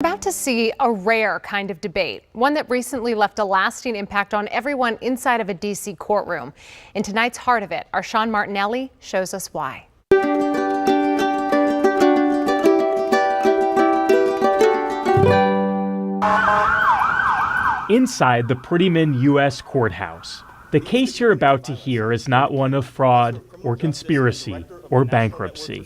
About to see a rare kind of debate, one that recently left a lasting impact on everyone inside of a D.C. courtroom. In tonight's Heart of It, our Sean Martinelli shows us why. Inside the Prettyman U.S. Courthouse, the case you're about to hear is not one of fraud or conspiracy or bankruptcy.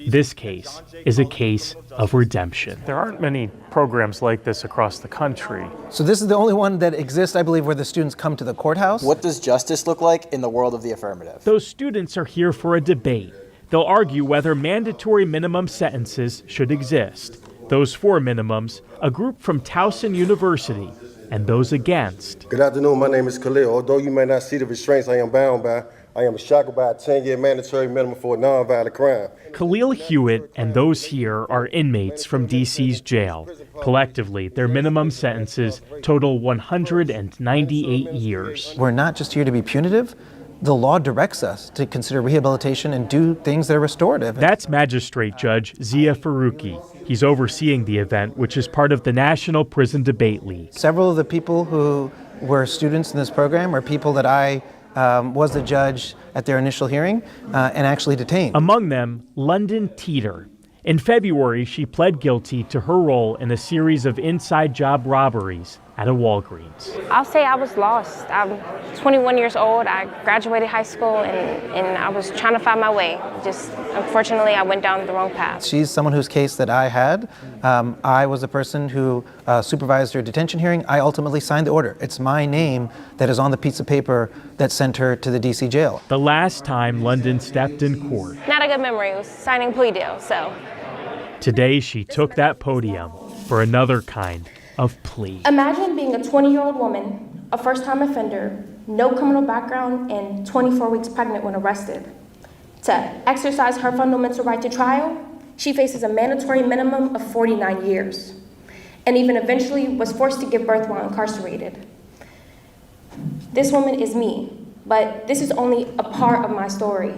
This case is a case of redemption. There aren't many programs like this across the country. So this is the only one that exists, I believe, where the students come to the courthouse. What does justice look like in the world of the affirmative? Those students are here for a debate. They'll argue whether mandatory minimum sentences should exist. Those for minimums, a group from Towson University, and those against. Good afternoon, my name is Khalil. Although you may not see the restraints I am bound by, I am shackled by a 10-year mandatory minimum for a nonviolent crime. Khalil Hewitt and those here are inmates from D.C.'s jail. Collectively, their minimum sentences total 198 years. We're not just here to be punitive. The law directs us to consider rehabilitation and do things that are restorative. That's Magistrate Judge Zia Faruqi. He's overseeing the event, which is part of the National Prison Debate League. Several of the people who were students in this program are people that I was the judge at their initial hearing and actually detained. Among them, London Teeter. In February, she pled guilty to her role in a series of inside job robberies at a Walgreens. I'll say I was lost. I'm 21 years old. I graduated high school and I was trying to find my way. Just unfortunately, I went down the wrong path. She's someone whose case that I had. I was the person who supervised her detention hearing. I ultimately signed the order. It's my name that is on the piece of paper that sent her to the DC jail. The last time London stepped in court. Not a good memory. It was signing a plea deal, so. Today, she took that podium for another kind of plea. Imagine being a 20-year-old woman, a first-time offender, no criminal background, and 24 weeks pregnant when arrested. To exercise her fundamental right to trial, she faces a mandatory minimum of 49 years, and even eventually was forced to give birth while incarcerated. This woman is me, but this is only a part of my story.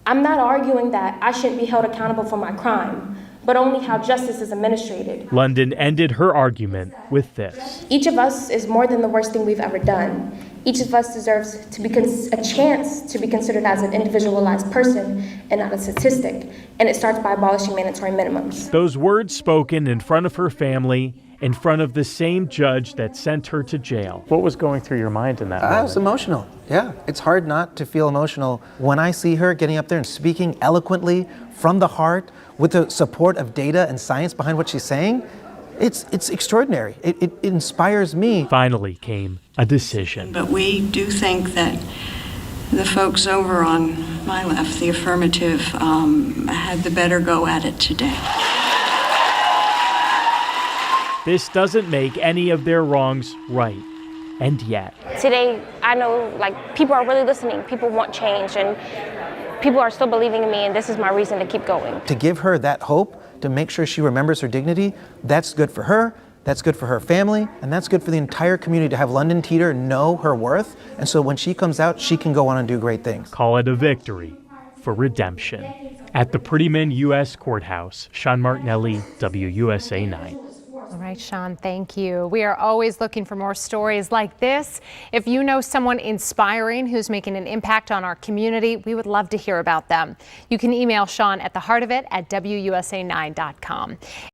I'm not arguing that I shouldn't be held accountable for my crime, but only how justice is administrated. London ended her argument with this. Each of us is more than the worst thing we've ever done. Each of us deserves to be a chance to be considered as an individualized person and not a statistic. And it starts by abolishing mandatory minimums. Those words spoken in front of her family, in front of the same judge that sent her to jail. What was going through your mind in that moment? I was emotional. Yeah, it's hard not to feel emotional when I see her getting up there and speaking eloquently from the heart with the support of data and science behind what she's saying. It's extraordinary. It inspires me. Finally came a decision. But we do think that the folks over on my left, the affirmative, had the better go at it today. This doesn't make any of their wrongs right. And yet. Today, I know people are really listening. People want change and people are still believing in me, and this is my reason to keep going. To give her that hope, to make sure she remembers her dignity, that's good for her, that's good for her family, and that's good for the entire community to have London Teeter know her worth. And so when she comes out, she can go on and do great things. Call it a victory for redemption. At the Prettyman U.S. Courthouse, Sean Martinelli, WUSA 9. All right, Sean, thank you. We are always looking for more stories like this. If you know someone inspiring who's making an impact on our community, we would love to hear about them. You can email Sean at theheartofit@WUSA9.com.